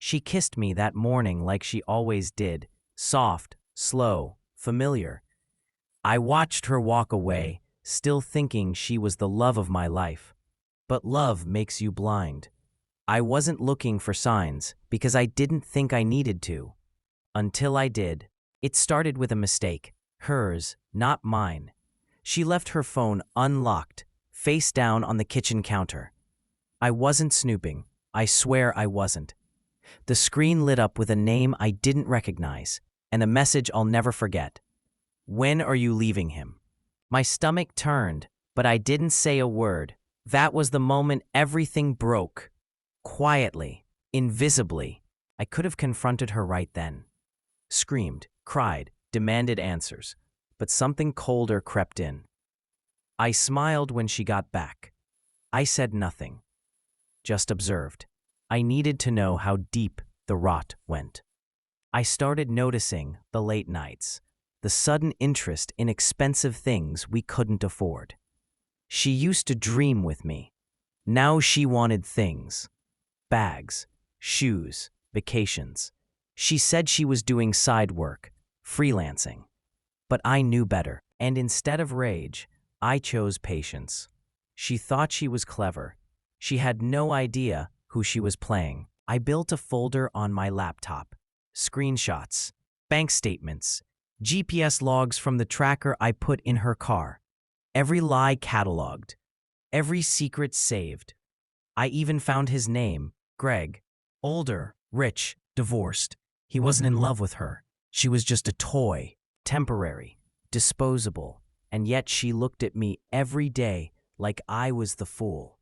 She kissed me that morning like she always did, soft, slow, familiar. I watched her walk away, still thinking she was the love of my life. But love makes you blind. I wasn't looking for signs because I didn't think I needed to. Until I did. It started with a mistake. Hers, not mine. She left her phone unlocked, face down on the kitchen counter. I wasn't snooping. I swear I wasn't. The screen lit up with a name I didn't recognize, and a message I'll never forget. "When are you leaving him?" My stomach turned, but I didn't say a word. That was the moment everything broke. Quietly, invisibly, I could have confronted her right then. Screamed, cried, demanded answers, but something colder crept in. I smiled when she got back. I said nothing, just observed. I needed to know how deep the rot went. I started noticing the late nights, the sudden interest in expensive things we couldn't afford. She used to dream with me. Now she wanted things. Bags, shoes, vacations. She said she was doing side work, freelancing. But I knew better, and instead of rage, I chose patience. She thought she was clever. She had no idea who she was playing. I built a folder on my laptop. Screenshots, bank statements, GPS logs from the tracker I put in her car. Every lie cataloged. Every secret saved. I even found his name, Greg. Older, rich, divorced. He wasn't in love with her. She was just a toy, temporary, disposable. And yet she looked at me every day like I was the fool.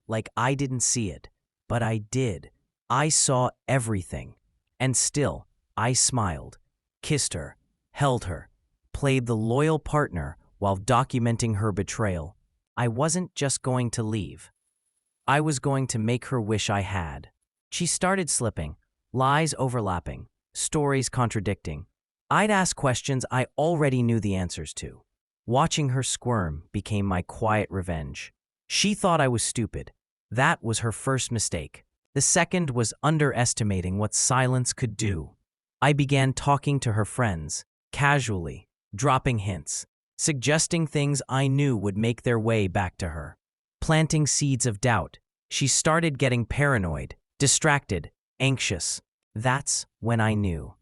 Like I didn't see it. But I did. I saw everything. And still, I smiled, kissed her, held her, played the loyal partner while documenting her betrayal. I wasn't just going to leave. I was going to make her wish I had. She started slipping, lies overlapping, stories contradicting. I'd ask questions I already knew the answers to. Watching her squirm became my quiet revenge. She thought I was stupid. That was her first mistake. The second was underestimating what silence could do. I began talking to her friends, casually, dropping hints, suggesting things I knew would make their way back to her. Planting seeds of doubt. She started getting paranoid, distracted, anxious. That's when I knew.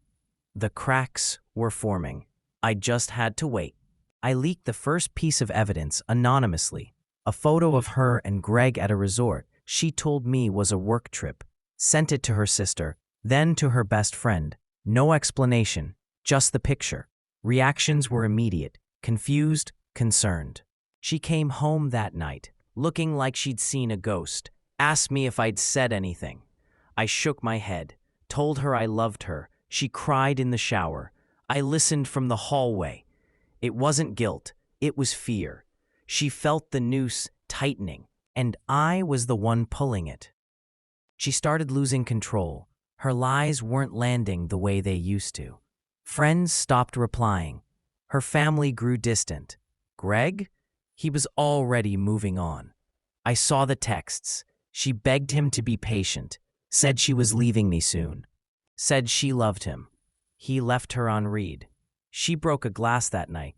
The cracks were forming. I just had to wait. I leaked the first piece of evidence anonymously. A photo of her and Greg at a resort she told me was a work trip. Sent it to her sister, then to her best friend. No explanation, just the picture. Reactions were immediate, confused, concerned. She came home that night, looking like she'd seen a ghost. Asked me if I'd said anything. I shook my head, told her I loved her. She cried in the shower. I listened from the hallway. It wasn't guilt, it was fear. She felt the noose tightening, and I was the one pulling it. She started losing control. Her lies weren't landing the way they used to. Friends stopped replying. Her family grew distant. Greg? He was already moving on. I saw the texts. She begged him to be patient, said she was leaving me soon, said she loved him. He left her on read. She broke a glass that night,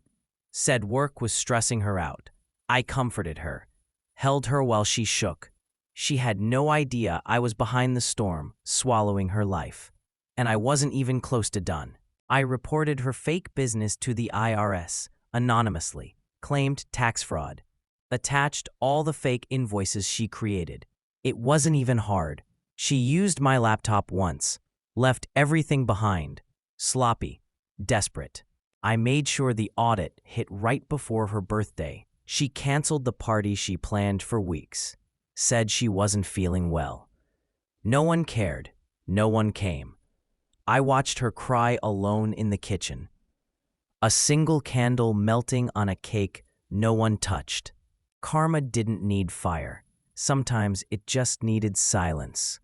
said work was stressing her out. I comforted her, held her while she shook. She had no idea I was behind the storm, swallowing her life. And I wasn't even close to done. I reported her fake business to the IRS, anonymously, claimed tax fraud, attached all the fake invoices she created. It wasn't even hard. She used my laptop once, left everything behind, sloppy, desperate. I made sure the audit hit right before her birthday. She canceled the party she planned for weeks, said she wasn't feeling well. No one cared. No one came. I watched her cry alone in the kitchen. A single candle melting on a cake no one touched. Karma didn't need fire. Sometimes it just needed silence.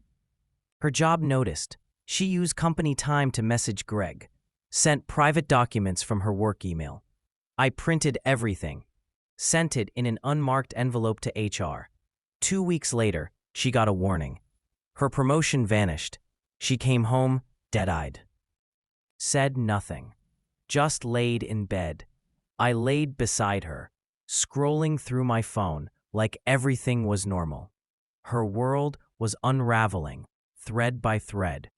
Her job noticed. She used company time to message Greg, sent private documents from her work email. I printed everything, sent it in an unmarked envelope to HR. 2 weeks later, she got a warning. Her promotion vanished. She came home dead-eyed. Said nothing. Just laid in bed. I laid beside her, scrolling through my phone like everything was normal. Her world was unraveling, thread by thread,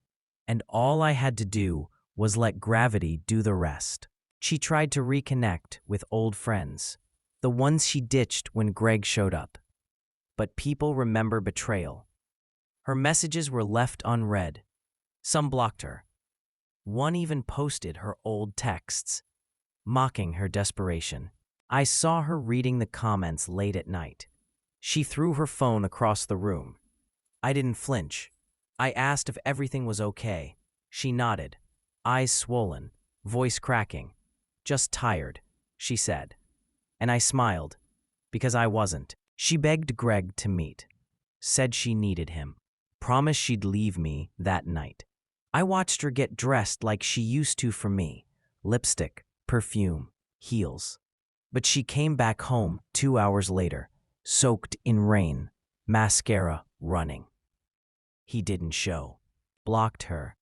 and all I had to do was let gravity do the rest. She tried to reconnect with old friends, the ones she ditched when Greg showed up. But people remember betrayal. Her messages were left unread. Some blocked her. One even posted her old texts, mocking her desperation. I saw her reading the comments late at night. She threw her phone across the room. I didn't flinch. I asked if everything was okay. She nodded, eyes swollen, voice cracking. Just tired, she said. And I smiled, because I wasn't. She begged Greg to meet, said she needed him, promised she'd leave me that night. I watched her get dressed like she used to for me, lipstick, perfume, heels. But she came back home 2 hours later, soaked in rain, mascara running. He didn't show. Blocked her.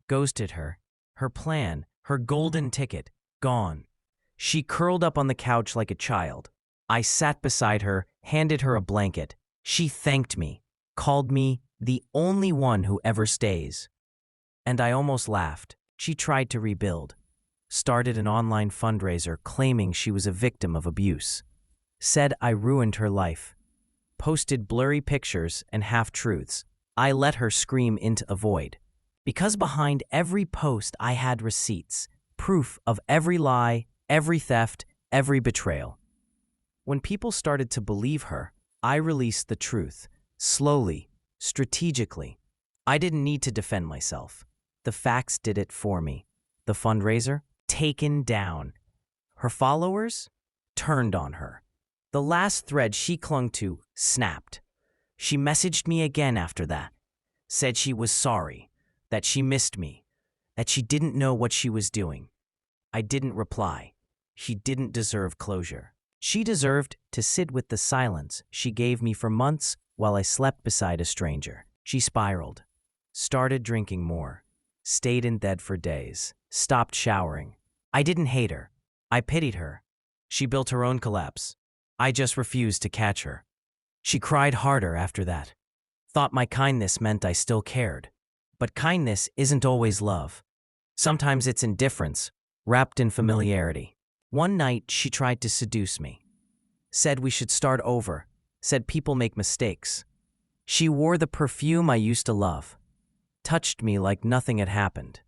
Ghosted her. Her plan, her golden ticket, gone. She curled up on the couch like a child. I sat beside her, handed her a blanket. She thanked me, called me the only one who ever stays. And I almost laughed. She tried to rebuild. Started an online fundraiser claiming she was a victim of abuse. Said I ruined her life. Posted blurry pictures and half-truths. I let her scream into a void. Because behind every post I had receipts, proof of every lie, every theft, every betrayal. When people started to believe her, I released the truth, slowly, strategically. I didn't need to defend myself. The facts did it for me. The fundraiser? Taken down. Her followers? Turned on her. The last thread she clung to snapped. She messaged me again after that. Said she was sorry, that she missed me, that she didn't know what she was doing. I didn't reply. She didn't deserve closure. She deserved to sit with the silence she gave me for months while I slept beside a stranger. She spiraled. Started drinking more. Stayed in bed for days. Stopped showering. I didn't hate her. I pitied her. She built her own collapse. I just refused to catch her. She cried harder after that. Thought my kindness meant I still cared. But kindness isn't always love. Sometimes it's indifference, wrapped in familiarity. One night, she tried to seduce me. Said we should start over. Said people make mistakes. She wore the perfume I used to love. Touched me like nothing had happened.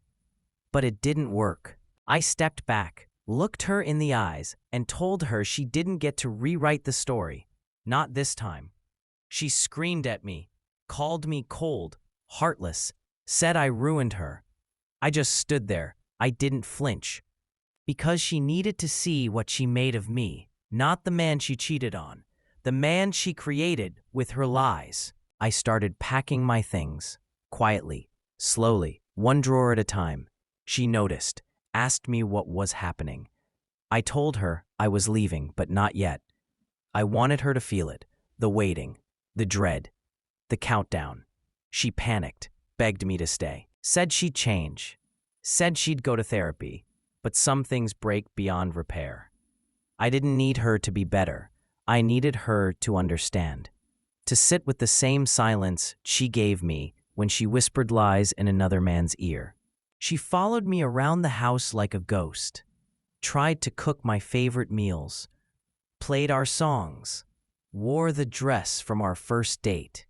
But it didn't work. I stepped back, looked her in the eyes, and told her she didn't get to rewrite the story. Not this time. She screamed at me, called me cold, heartless, said I ruined her. I just stood there. I didn't flinch. Because she needed to see what she made of me, not the man she cheated on, the man she created with her lies. I started packing my things, quietly, slowly, one drawer at a time. She noticed, asked me what was happening. I told her I was leaving, but not yet. I wanted her to feel it, the waiting, the dread, the countdown. She panicked, begged me to stay, said she'd change, said she'd go to therapy, but some things break beyond repair. I didn't need her to be better. I needed her to understand, to sit with the same silence she gave me when she whispered lies in another man's ear. She followed me around the house like a ghost, tried to cook my favorite meals, played our songs, wore the dress from our first date.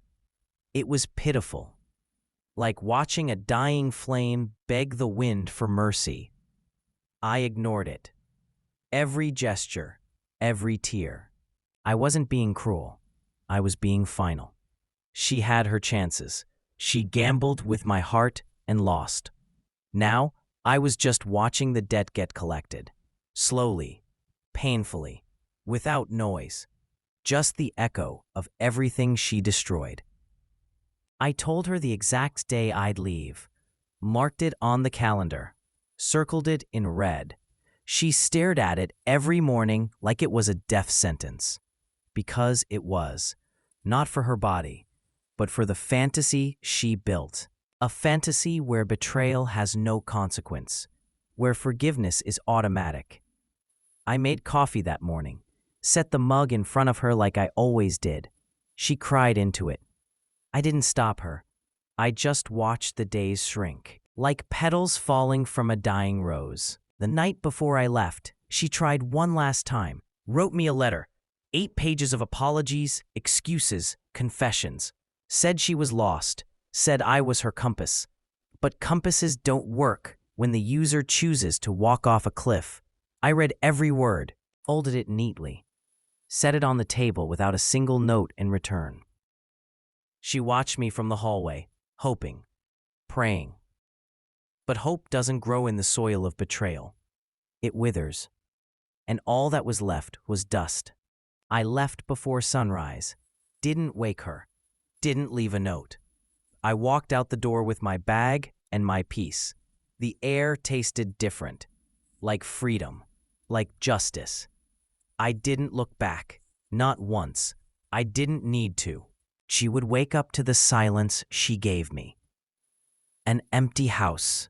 It was pitiful, like watching a dying flame beg the wind for mercy. I ignored it. Every gesture, every tear. I wasn't being cruel. I was being final. She had her chances. She gambled with my heart and lost. Now, I was just watching the debt get collected. Slowly, painfully, without noise. Just the echo of everything she destroyed. I told her the exact day I'd leave, marked it on the calendar, circled it in red. She stared at it every morning like it was a death sentence. Because it was, not for her body, but for the fantasy she built. A fantasy where betrayal has no consequence, where forgiveness is automatic. I made coffee that morning, set the mug in front of her like I always did. She cried into it. I didn't stop her. I just watched the days shrink, like petals falling from a dying rose. The night before I left, she tried one last time, wrote me a letter, 8 pages of apologies, excuses, confessions, said she was lost, said I was her compass. But compasses don't work when the user chooses to walk off a cliff. I read every word, folded it neatly, set it on the table without a single note in return. She watched me from the hallway, hoping, praying. But hope doesn't grow in the soil of betrayal. It withers. And all that was left was dust. I left before sunrise, didn't wake her, didn't leave a note. I walked out the door with my bag and my peace. The air tasted different, like freedom, like justice. I didn't look back, not once. I didn't need to. She would wake up to the silence she gave me. An empty house,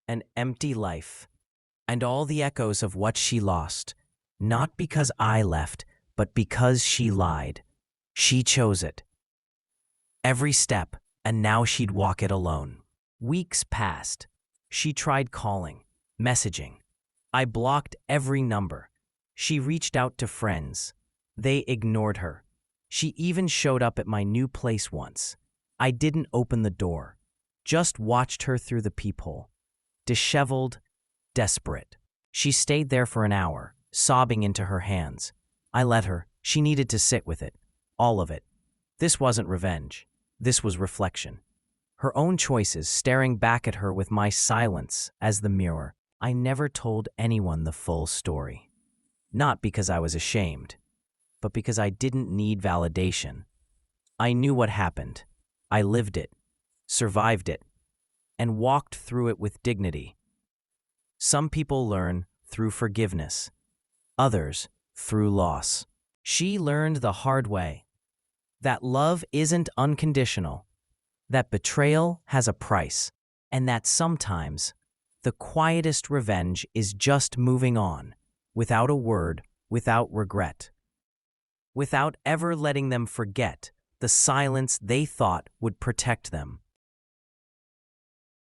an empty life, and all the echoes of what she lost, not because I left, but because she lied. She chose it. Every step, and now she'd walk it alone. Weeks passed. She tried calling, messaging. I blocked every number. She reached out to friends. They ignored her. She even showed up at my new place once. I didn't open the door, just watched her through the peephole. Disheveled, desperate. She stayed there for an hour, sobbing into her hands. I let her. She needed to sit with it. All of it. This wasn't revenge. This was reflection. Her own choices staring back at her with my silence as the mirror. I never told anyone the full story. Not because I was ashamed, but because I didn't need validation. I knew what happened. I lived it, survived it, and walked through it with dignity. Some people learn through forgiveness, others through loss. She learned the hard way that love isn't unconditional, that betrayal has a price, and that sometimes the quietest revenge is just moving on, without a word, without regret, without ever letting them forget the silence they thought would protect them.